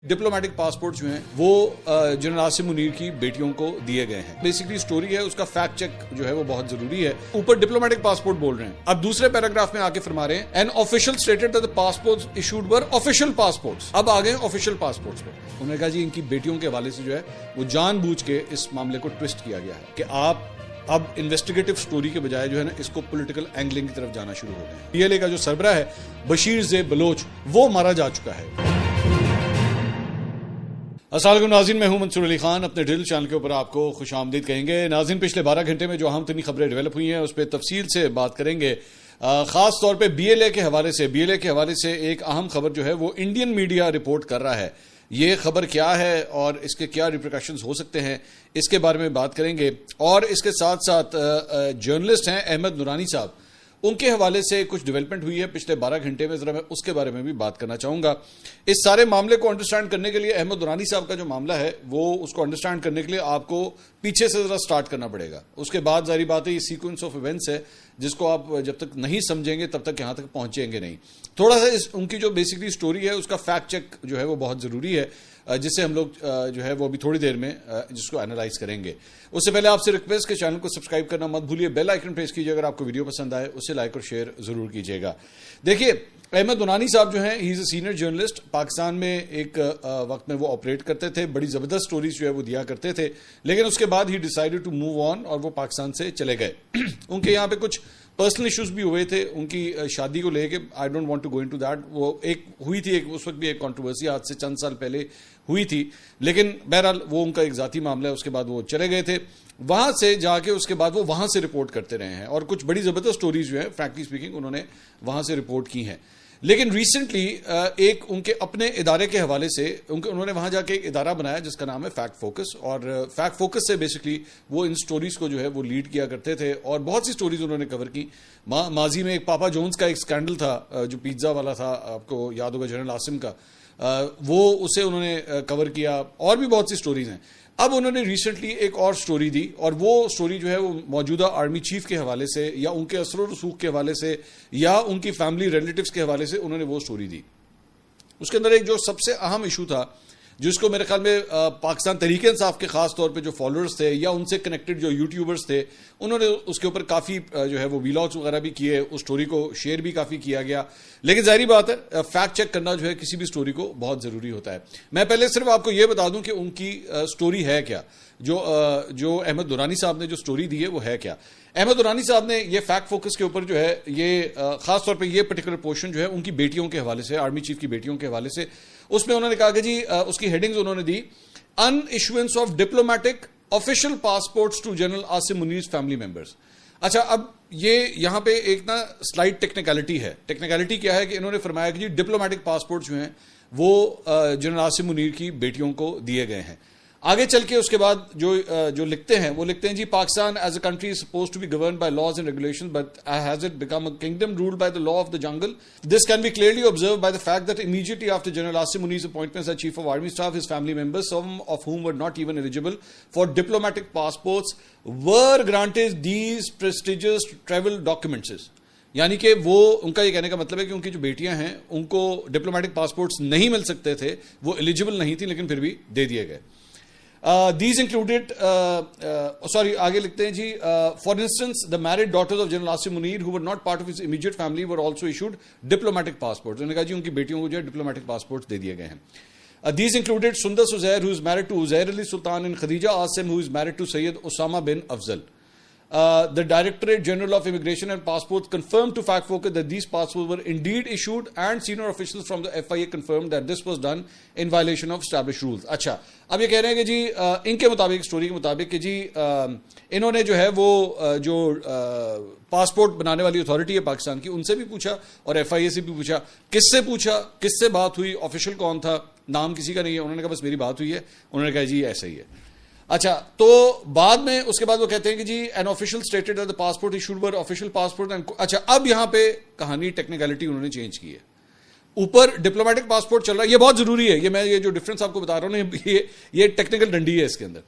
Diplomatic passport جو ہیں وہ جنرل عاصم منیر کی بیٹیوں کو دیے گئے ہیں. بیسیکلی سٹوری ہے, اس کا فیکٹ چیک جو ہے وہ بہت ضروری ہے. اوپر ڈپلومیٹک پاسپورٹ بول رہے ہیں, اب دوسرے پیراگراف میں آ کے فرما رہے ہیں N official stated that the passports issued were official passports. اب آ گئے آفیشیل پاسپورٹس پہ. انہوں نے کہا جی ان کی بیٹیوں کے حوالے سے جو ہے وہ جان بوجھ کے اس معاملے کو ٹوسٹ کیا گیا ہے کہ آپ اب انویسٹیگیٹو سٹوری کے بجائے جو ہے نا اس کو پولیٹیکل اینگلنگ کی طرف جانا شروع ہو گئے ہیں. پی ایل اے کا جو سربراہ ہے بشیر زیب بلوچ وہ مارا جا چکا ہے. السلام علیکم ناظرین, میں ہوں منصور علی خان. اپنے ڈیل چینل کے اوپر آپ کو خوش آمدید کہیں گے. ناظرین, پچھلے 12 گھنٹے میں جو اہم ترین خبریں ڈیولپ ہوئی ہیں اس پہ تفصیل سے بات کریں گے. خاص طور پہ بی ایل اے کے حوالے سے ایک اہم خبر جو ہے وہ انڈین میڈیا رپورٹ کر رہا ہے. یہ خبر کیا ہے اور اس کے کیا ریپریکاشنز ہو سکتے ہیں اس کے بارے میں بات کریں گے. اور اس کے ساتھ ساتھ جرنلسٹ ہیں احمد نورانی صاحب, ان کے حوالے سے کچھ ڈیولپمنٹ ہوئی ہے پچھلے 12 گھنٹے میں, ذرا میں اس کے بارے میں بھی بات کرنا چاہوں گا. اس سارے معاملے کو انڈرسٹینڈ کرنے کے لیے احمد نورانی صاحب کا جو معاملہ ہے وہ اس کو انڈرسٹینڈ کرنے کے لیے آپ کو پیچھے سے ذرا سٹارٹ کرنا پڑے گا. اس کے بعد ظاہری بات ہے یہ سیکوینس آف ایونٹس ہے جس کو آپ جب تک نہیں سمجھیں گے تب تک یہاں تک پہنچیں گے نہیں. تھوڑا سا ان کی جو بیسکلی سٹوری ہے اس کا فیکٹ چیک جو ہے وہ بہت ضروری ہے, جس سے ہم لوگ جو ہے وہ ابھی تھوڑی دیر میں جس کو اینالائز کریں گے. اس سے پہلے آپ سے ریکویسٹ کہ چینل کو سبسکرائب کرنا مت بھولیے, بیل آئیکن پریس کیجیے, اگر آپ کو ویڈیو پسند آئے اسے لائک اور شیئر ضرور کیجیے گا. دیکھیے احمد نورانی صاحب جو ہیں ہی از اے سینئر جرنلسٹ, پاکستان میں ایک وقت میں وہ آپریٹ کرتے تھے, بڑی زبردست سٹوریز جو ہے وہ دیا کرتے تھے, لیکن اس کے بعد ہی ڈیسائیڈڈ ٹو موو آن اور وہ پاکستان سے چلے گئے. ان کے یہاں پہ کچھ پرسنل ایشوز بھی ہوئے تھے ان کی شادی کو لے کے. I don't want to go into that. وہ ایک ہوئی تھی اس وقت بھی ایک کنٹروورسی آج سے چند سال پہلے ہوئی تھی, لیکن بہرحال وہ ان کا ایک ذاتی معاملہ ہے. اس کے بعد وہ چلے گئے تھے, وہاں سے جا کے اس کے بعد وہ وہاں سے رپورٹ کرتے رہے ہیں اور کچھ بڑی زبردست سٹوریز جو ہیں فرینکلی اسپیکنگ انہوں نے وہاں سے رپورٹ کی ہیں. لیکن ریسنٹلی ایک ان کے اپنے ادارے کے حوالے سے انہوں نے وہاں جا کے ایک ادارہ بنایا جس کا نام ہے فیکٹ فوکس, اور فیکٹ فوکس سے بیسکلی وہ ان سٹوریز کو جو ہے وہ لیڈ کیا کرتے تھے اور بہت سی سٹوریز انہوں نے کور کی. ماضی میں ایک پاپا جونز کا ایک سکینڈل تھا جو پیزا والا تھا, آپ کو یاد ہوگا جنرل عاصم کا, وہ اسے انہوں نے کور کیا, اور بھی بہت سی سٹوریز ہیں. اب انہوں نے ریسنٹلی ایک اور سٹوری دی, اور وہ سٹوری جو ہے وہ موجودہ آرمی چیف کے حوالے سے یا ان کے اثر و رسوخ کے حوالے سے یا ان کی فیملی ریلیٹیوز کے حوالے سے انہوں نے وہ سٹوری دی. اس کے اندر ایک جو سب سے اہم ایشو تھا جس کو میرے خیال میں پاکستان تحریک انصاف کے خاص طور پہ جو فالوورز تھے یا ان سے کنیکٹڈ جو یوٹیوبرز تھے انہوں نے اس کے اوپر کافی جو ہے وہ ویلاگز وغیرہ بھی کیے, اس سٹوری کو شیئر بھی کافی کیا گیا. لیکن ظاہری بات ہے فیکٹ چیک کرنا جو ہے کسی بھی سٹوری کو بہت ضروری ہوتا ہے. میں پہلے صرف آپ کو یہ بتا دوں کہ ان کی سٹوری ہے کیا, جو احمد نورانی صاحب نے جو سٹوری دی ہے وہ ہے کیا. احمد نورانی صاحب نے یہ فیکٹ فوکس کے اوپر جو ہے یہ خاص طور پہ یہ پرٹیکولر پورشن جو ہے ان کی بیٹیوں کے حوالے سے, آرمی چیف کی بیٹیوں کے حوالے سے, اس میں انہوں نے کہا کہ جی اس کی ہیڈنگز انہوں نے دی ان issuance of diplomatic official passports to general Asim Munir's family members. اچھا, اب یہ یہاں پہ ایک نا سلائٹ ٹیکنیکلٹی ہے. ٹیکنیکلٹی کیا ہے کہ انہوں نے فرمایا کہ جی ڈپلومیٹک پاسپورٹ جو ہیں وہ جنرل عاصم منیر کی بیٹیوں کو دیے گئے ہیں. آگے چل کے اس کے بعد جو لکھتے ہیں وہ لکھتے ہیں جی Pakistan as a country is supposed to be governed by laws and regulation but has it become a kingdom ruled by the law of the jungle. This can be clearly observed by the fact that immediately after General Asim Munir's appointment as Chief of Army Staff, his family members, some of whom were not even eligible for diplomatic passports, were granted these prestigious travel documents. یعنی کہ وہ ان کا یہ کہنے کا مطلب ہے کہ ان کی جو بیٹیاں ہیں ان کو ڈپلومیٹک پاسپورٹس نہیں مل سکتے تھے, وہ ایلیجیبل نہیں تھی لیکن پھر بھی دے دیے گئے. These included, آگے لکھتے ہیں جی for instance the married daughters of General Asim Munir who were not part of his immediate family were also issued diplomatic passports. انہوں نے کہا جی ان کی بیٹیوں کو جو ہے ڈپلومیٹک پاسپورٹ دے دیے گئے ہیں. These included Sundar Suzair who is married to Uzair Ali Sultan and Khadija Asim who is married to Sayyid Osama bin Afzal. The Directorate General of Immigration and Passports confirmed to Fact Focus that these passports were indeed issued and senior officials from the FIA confirmed that this was done in violation of established rules. اچھا, اب یہ کہہ رہے ہیں کہ جی ان کے مطابق story کے مطابق کہ جی انہوں نے جو ہے وہ جو پاسپورٹ بنانے والی اتھارٹی ہے پاکستان کی ان سے بھی پوچھا اور FIA سے بھی پوچھا. کس سے پوچھا, کس سے بات ہوئی, آفیشیل کون تھا, نام کسی کا نہیں ہے. انہوں نے کہا بس میری بات ہوئی ہے. انہوں نے کہا جی ایسا ہی ہے. اچھا, تو بعد میں اس کے بعد وہ کہتے ہیں کہ جی an official stated that the passport issued were official passport. اچھا, اب یہاں پہ کہانی ٹیکنیکلٹی انہوں نے چینج کی ہے. اوپر ڈپلومیٹک پاسپورٹ چل رہا ہے, یہ بہت ضروری ہے, یہ میں یہ جو ڈفرینس آپ کو بتا رہا ہوں نا یہ ٹیکنیکل ڈنڈی ہے اس کے اندر,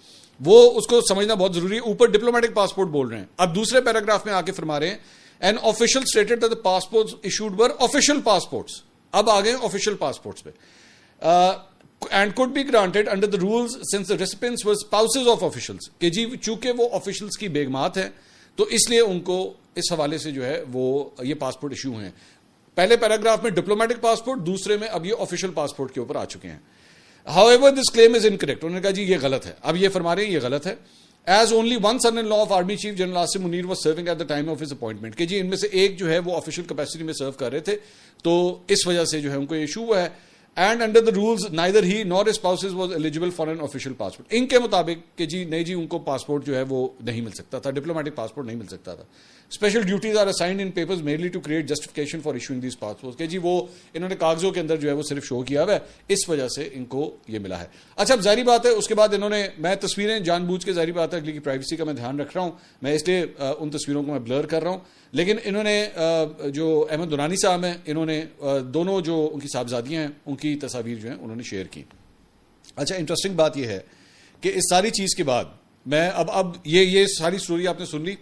وہ اس کو سمجھنا بہت ضروری ہے. اوپر ڈپلومیٹک پاسپورٹ بول رہے ہیں, اب دوسرے پیراگراف میں آ کے فرما رہے ہیں N official stated that the passports issued were official passports. اب آ گئے آفیشیل پاسپورٹس پہ. And could be granted under the rules since the recipients were spouses of officials. کہ جی چونکہ وہ آفیشلس کی بیگمات ہیں تو اس لیے ان کو اس حوالے سے جو ہے وہ یہ پاسپورٹ ایشو ہیں. پہلے پیراگراف میں ڈپلومیٹک پاسپورٹ, دوسرے میں اب یہ آفیشل پاسپورٹ کے اوپر آ چکے ہیں. However, this claim is incorrect. انہوں نے کہا جی یہ غلط ہے. اب یہ فرما رہے ہیں یہ غلط ہے. As only one son-in-law of Army Chief General Asim Munir was serving at the time of his appointment. کہ جی ان میں سے ایک جو ہے وہ آفیشل کیپیسٹی میں سرو کر رہے تھے تو اس وجہ سے جو ہے ان کو یہ ایشو ہوا ہے. And under the rules, neither he nor his spouses was eligible for an official passport. ان کے مطابق کہ جی نہیں جی ان کو پاسپورٹ جو ہے وہ نہیں مل سکتا تھا, ڈپلومیٹک پاسپورٹ نہیں مل سکتا تھا. Special duties are assigned in papers merely to create justification for issuing these passport. کہ جی وہ انہوں نے کاغذوں کے اندر جو ہے وہ صرف شو کیا ہوا ہے, اس وجہ سے ان کو یہ ملا ہے. اچھا اب ظاہری بات ہے اس کے بعد انہوں نے, میں تصویریں جان بوجھ کے ظاہری بات ہے اگلی کی پرائیویسی کا میں دھیان رکھ رہا ہوں, میں اس لیے ان تصویروں کو میں بلر کر رہا ہوں, لیکن انہوں نے جو احمد دورانی صاحب ہیں انہوں نے دونوں جو ان کی صاحبزادیاں ہیں ان کی تصاویر جو ہیں انہوں نے شیئر کی. اچھا انٹرسٹنگ بات یہ ہے کہ اس ساری چیز کے بعد میں اب یہ ساری سٹوری آپ نے سن لی.